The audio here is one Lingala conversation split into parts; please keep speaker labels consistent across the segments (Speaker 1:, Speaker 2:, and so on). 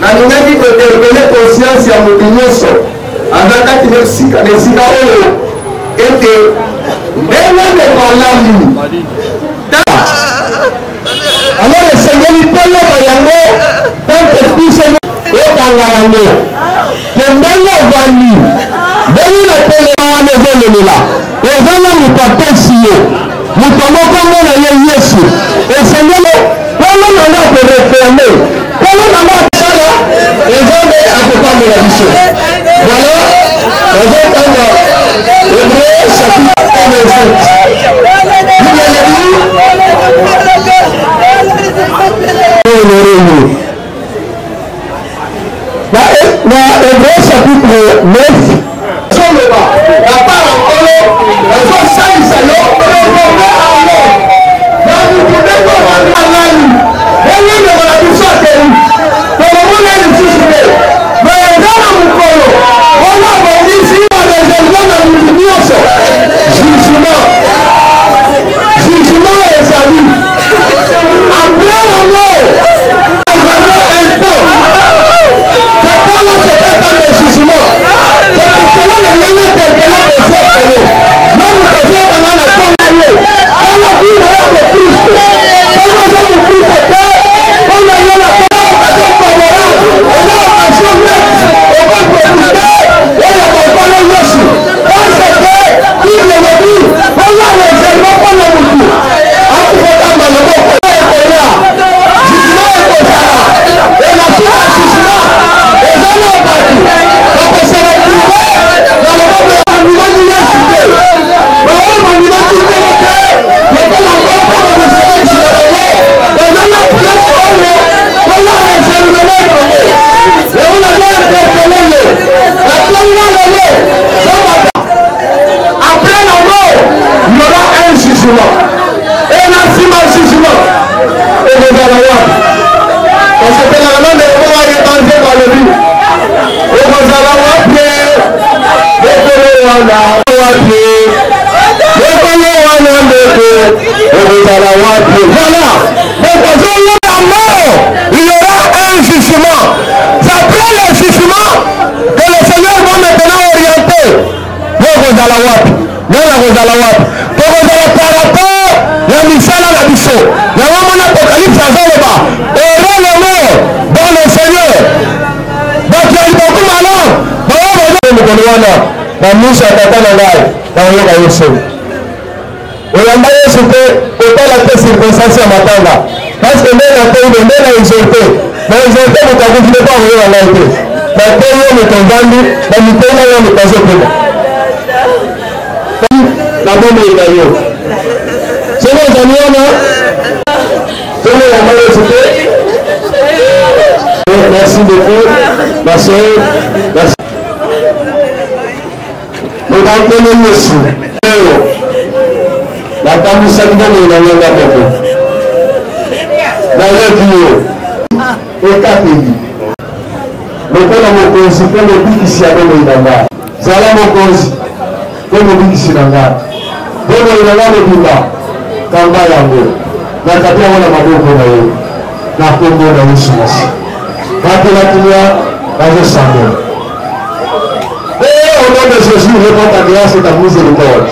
Speaker 1: Naningaki koterpele conscience ya moto nyonso aza kati na esika oyo ete ndenge ndeko alali alors esengeli toyoka yango tanke biso ekanga yango ke ndenge ovandi ndenge na telema wana ezolelela eza na moto apesi ye moto moko mona ye yesu esengeli polo nanga koreferme polo nanga akosala ezambe akopambola biso voilà ozotanga Hébreu chapitre 1 na Hébreu chapitre 9 soloba na part nkolo ezosalisa yo olonga alo na mutu ndeko alali ndenge ndeko na biso ateli tolomona lisusu te me eza na mokolo ona bongisi bareserve na mutu nyonso jugement ezali apres yango ezali instant sepala sepeta de jugement sepetela na ndenge tekela esekelo même esekanga na tonga ye ona bino ya kokristo ona za mokristo te ona ye na occasion favorable eza occasion net okoprofite oyo kokolo yesu parce que bible elobi oza reserve mpona motu akokotamba loboko ekoya jugement ekozala elakila jugement eza na bato bakosala prive na loboko ya bandimaki yesu te bao bandimaki tele te lokola ngoko na moselesi na bango eza na place oyo oza reservele kongo euna za interpelele atonga lelo zobata après la mort il y aura un jugement et na nsima jugement ekozala wapi osepelaka nande okobayeba nzembo alobi okozala wapi ekolo wana wapi ekolo wana ndeko okozala wapi voilà donc ozomona mort il y aura un jugement après le jugement que le Seigneur va maintenant orienter okozala wapi nana kozala wapi tokozala par rapport ya misala na biso yango mona apocalypse azoloba heureux le mort dans le Seigneur bato ya liboku malon mokolo wana na miso ya tata na ngai naoyoka yesu oyamba yesu te otala te circonstance ya matanga parce que nde nateile nde na exorte na exorte moto akufile mpo akoyoka ngai te natei yo moto ovandi na mitei na yo moto azopema na bomoi na yo soki ozali wana soki oyamba yesu te merci beaucoup ma soeur merci mokankele yesu oyo natambwisaki bomoi na ngonga moko nayoki yo ekateli lokola mokonzi mpe mobikisi ya bomoi na ngai zala mokonzi mpe mobikisi na ngai bomoi na ngai mobimba kamba yango nakati yango na maboko na ye na kombo na yesu masi batelakilia bazosambela au nom de Jésus, réponds ta grâce et ta miséricorde.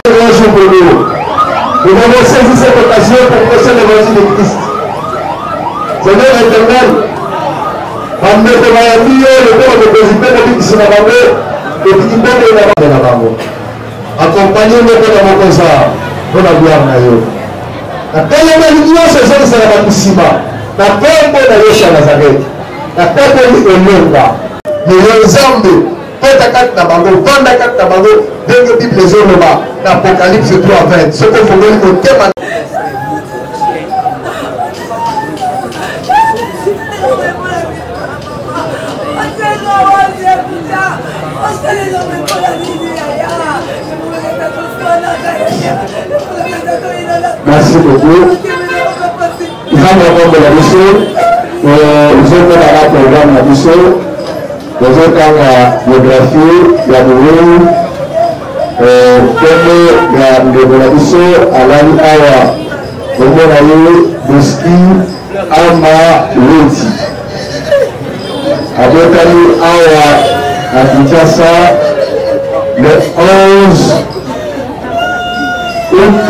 Speaker 1: Un jour pour nous, nous avons saisi cette occasion pour prêcher l'évangile de Christ. Seigneur éternel, bandeko bayambi yo lokola mokonzi mpe mobikisi na bango etiki mbote na bango akompagne moko na mokonza mpo na gloire na yo natelemeli nyonso ezolisaka bato nsima na nkombo na yesu ya nazareti natepeli elonga leyo nzambe peta kati na bango vanda kati na bango ndenge bible ezoloba na apocalypse 3:20 soki ofongoli motema Merci beaucoup. Il va me répondre la mission. Nous sommes dans la programme la mission. Nous sommes dans la biographie, la nouvelle. Comme la mission à l'année Awa. Nous avons le ski Ama Leti. Abokani Awa à Kinshasa le 11 août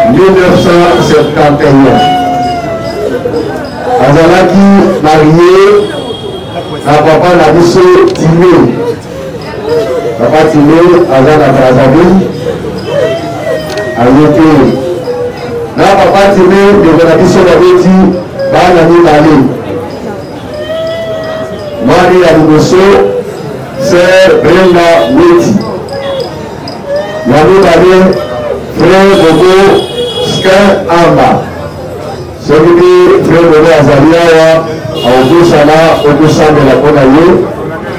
Speaker 1: 1971. Azalaki marié à papa Nabiso Timé. Papa Timé, Azana Brazzaville, a été. Là, papa Timé, de Nabiso Nabeti, Banani Nali. Mari Aligoso, c'est Brenda Weti. Nani Nali, frère Bobo, Skin Amba. Celui frère Bobo Azaliawa, Augusana, Augusana de la Konaye,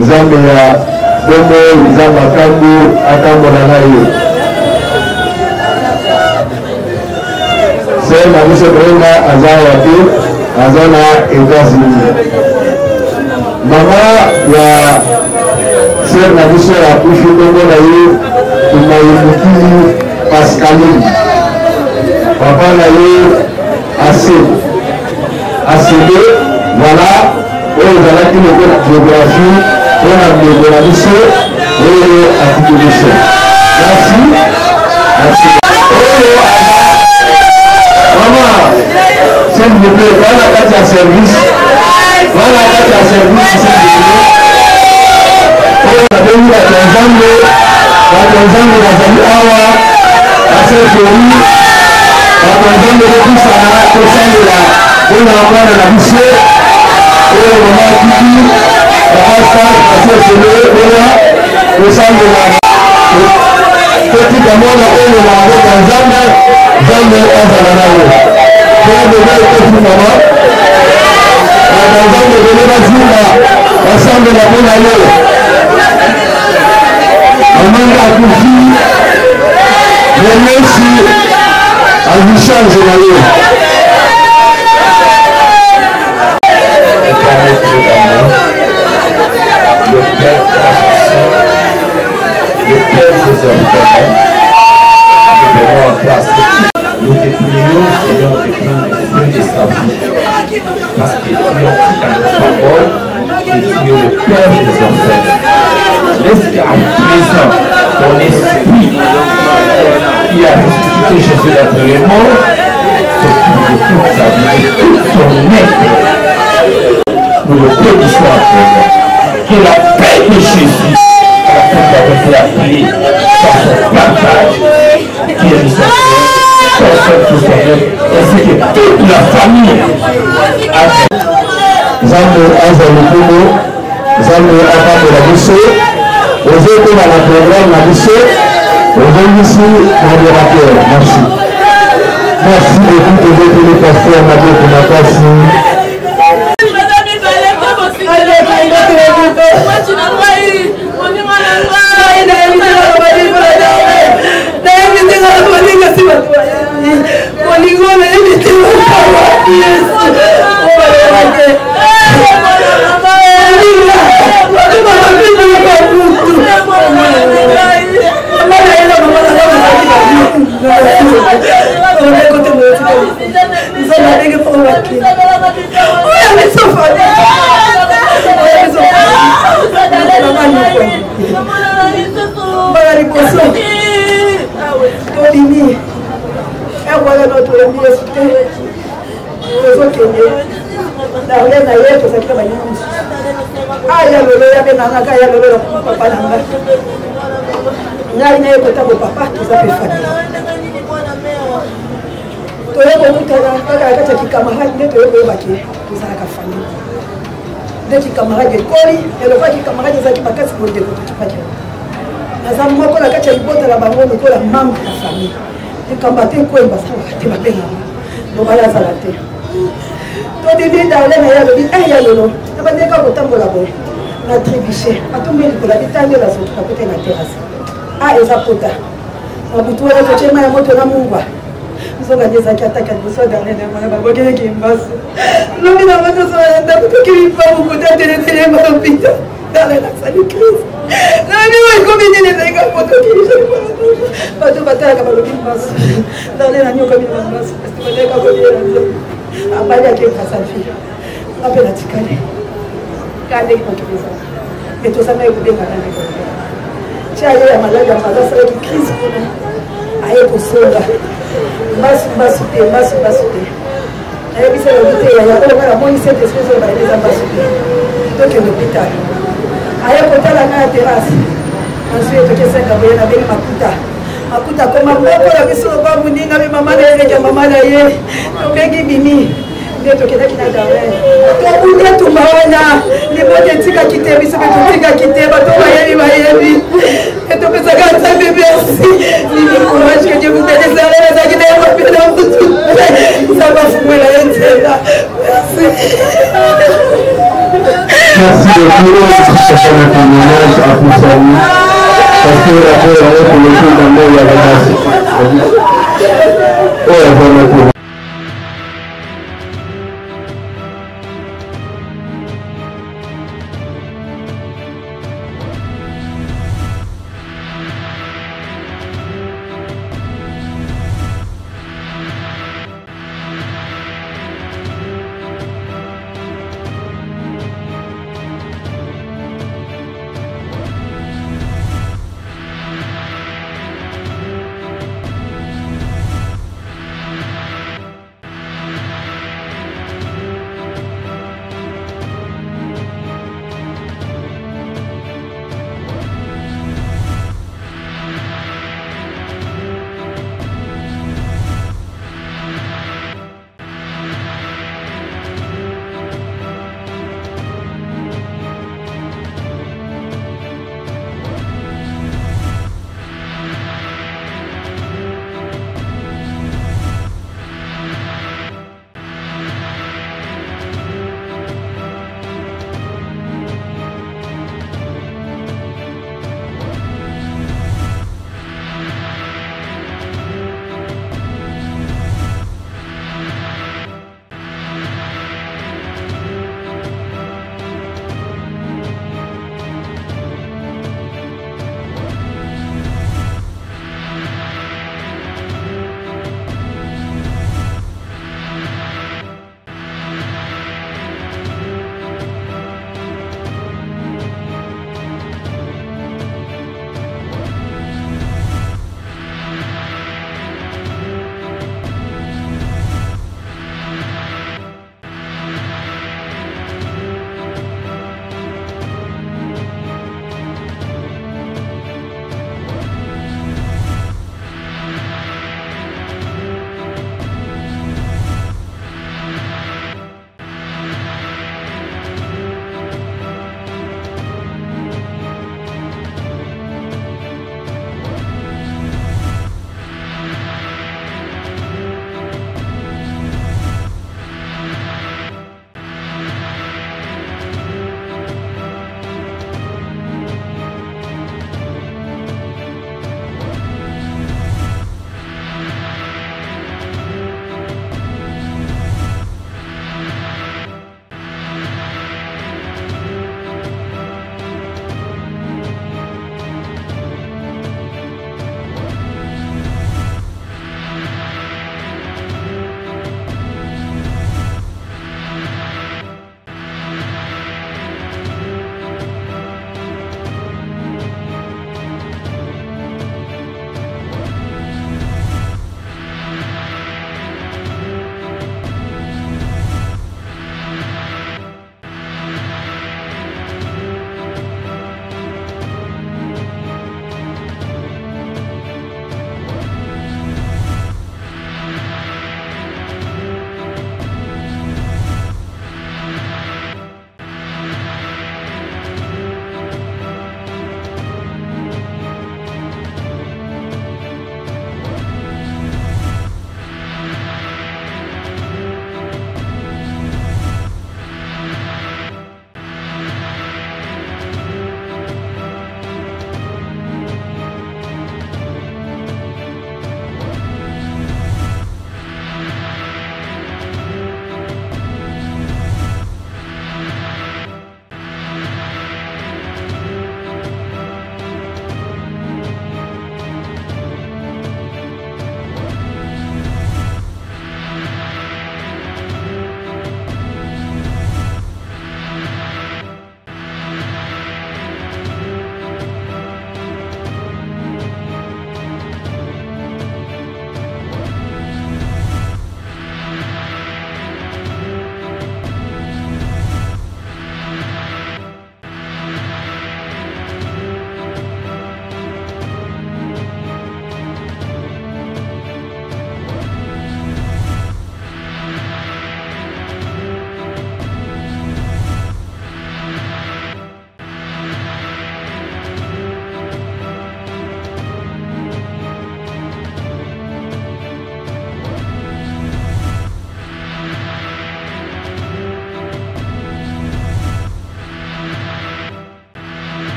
Speaker 1: Zambia, Bobo, Zamakambu, Akambo Nanaye. C'est la mission Brenda Azawati, Azana États-Unis. Maman, ya sœur na biso ya kufi Bongo Naye, Tumayimukili Pascaline. Papa Naye, ACD, voilà, on a la géographie, on a la mission, et à toute mission. Merci. Merci. Maman, s'il vous plaît, voilà la carte à service. Voilà la carte à service, s'il vous plaît. On a venu à Tanzanie, la famille Awa, à Saint-Féry. Tanzania de Kusana, Kosandela, on a encore la mission, et on a Kiki, Rasta, Asséchele, on a Kosandela. Petit Gamon, on a Tanzania, Zambé, Azalanayo. Pour de vrai, petit maman, la Tanzanie de Levazina, ensemble la Bonayo. Amanda Koufi, je remercie. Alvichan Généraux. Le père des hommes, nous mettons en place. Nous décrions, Seigneur, des plans de sa vie. Parce que tu as dit dans notre parole que tu es le père des enfants. Laisse qu'à présent, ton esprit qui a ressuscité Jésus d'entre les morts s'occupe de toute sa vie, de tout son être. Pour le peu du soir, que la paix de Jésus, à la fin d'avoir été appelé par son partage, qui est son Seigneur, ainsi que toute la famille. Zambo Azalikumo, Zambo Akabo la Bousso, aux autres dans la programme la Bousso. Aujourd'hui ici, modérateur, merci. Merci beaucoup de votre les pasteurs, Madame Komakasi.
Speaker 2: Des camarades de Koli, et le fait que camarades de Zaki pour des les amis, quand la cacha ibota la bango, nous la membre de la famille. Les combattants, quoi, ils vont te battre. Nous allons à la terre. Tout est dit dans les meilleurs, il y a le nom. Il y a des cas au temps de la bonne. na trébuché atombe likolo bitandela soki na côté na terrasse eza pota na butu wana totyema ya moto na mungwa nzonga nde ezalaki ataka liboso ya dernier demona babokeleki mbaso lobi na motosoa ndako tokilipa mokuta teletelema lopita dale nasali crise nabi waikomi nini ezalika potokilisa bato batalaka balobi mbaso dale nanyokomi na mbaso batalaka kolia nzonga abali akekasa fille nga mpe natikali ka ndenge mokiliza me tozanga ekobengana ndeko tiaye ya maladi ya maza asalaki crise kuna aye kosonga mbasu te nayebisa lobi te yakolonga namoni sete espèce oyo bayebisa mbasu te tokende hôpital aye kotala nga ya terrasse ansuye tokesenga boye nabengi makuta koma moko na biso loba moninga me mama na ye leki ya mama na ye tobengi bimi nde tokendaki na jardin tobundi etumba wana libote etikaki te biso mpe totikaki te bato bayebi etopesaka nzambe merci nini courage que Dieu vous bénisse ezalaki na ye mapena mutu nzambe afungwela ye nzela merci.
Speaker 3: Merci beaucoup, chacun un témoignage à vous saluer. Parce que la paix est pour le coup d'un mot, il y a la grâce. Oh, la bonne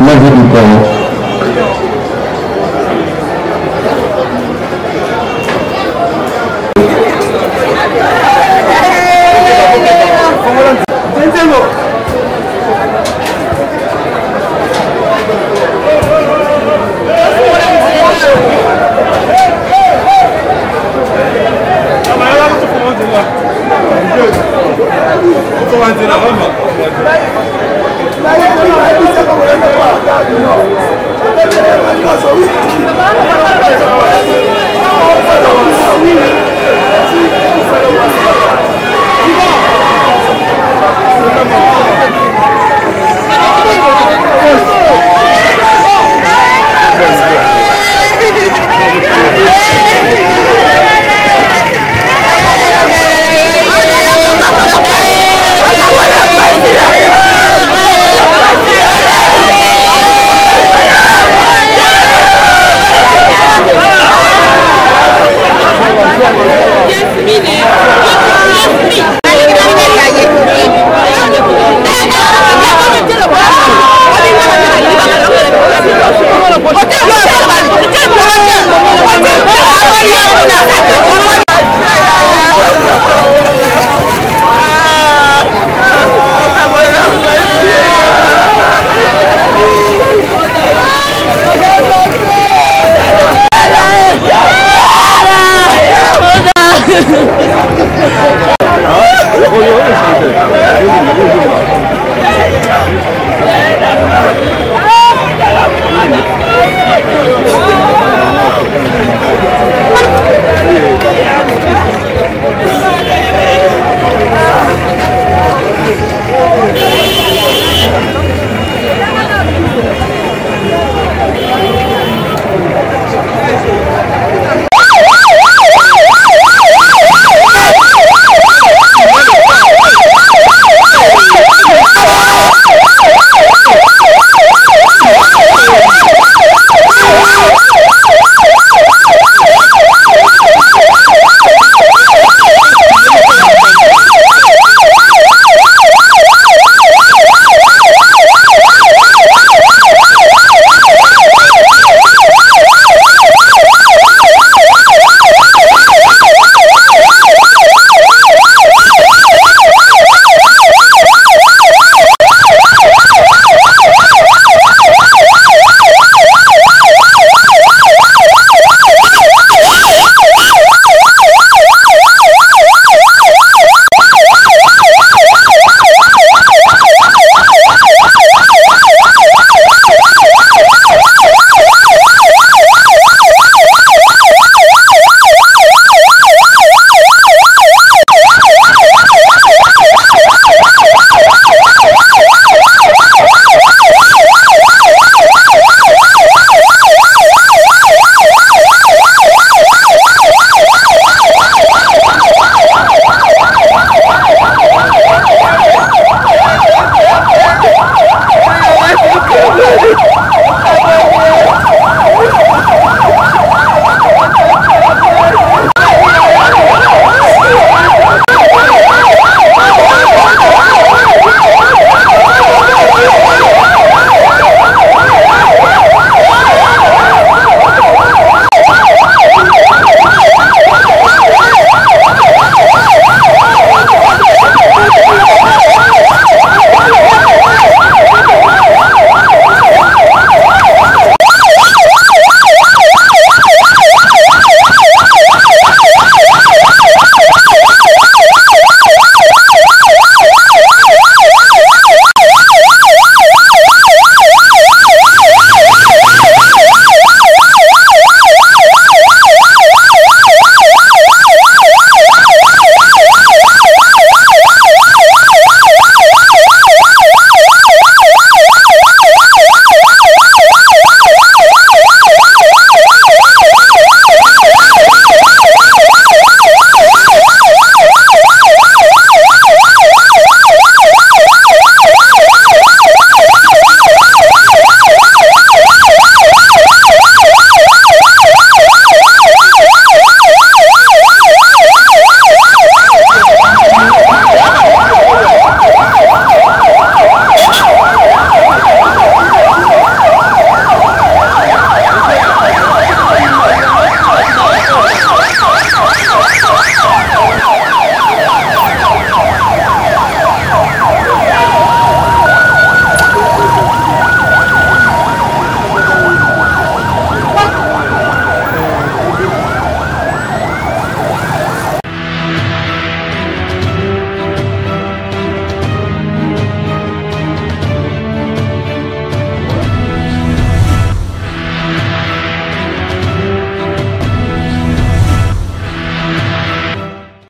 Speaker 3: Levée du corps.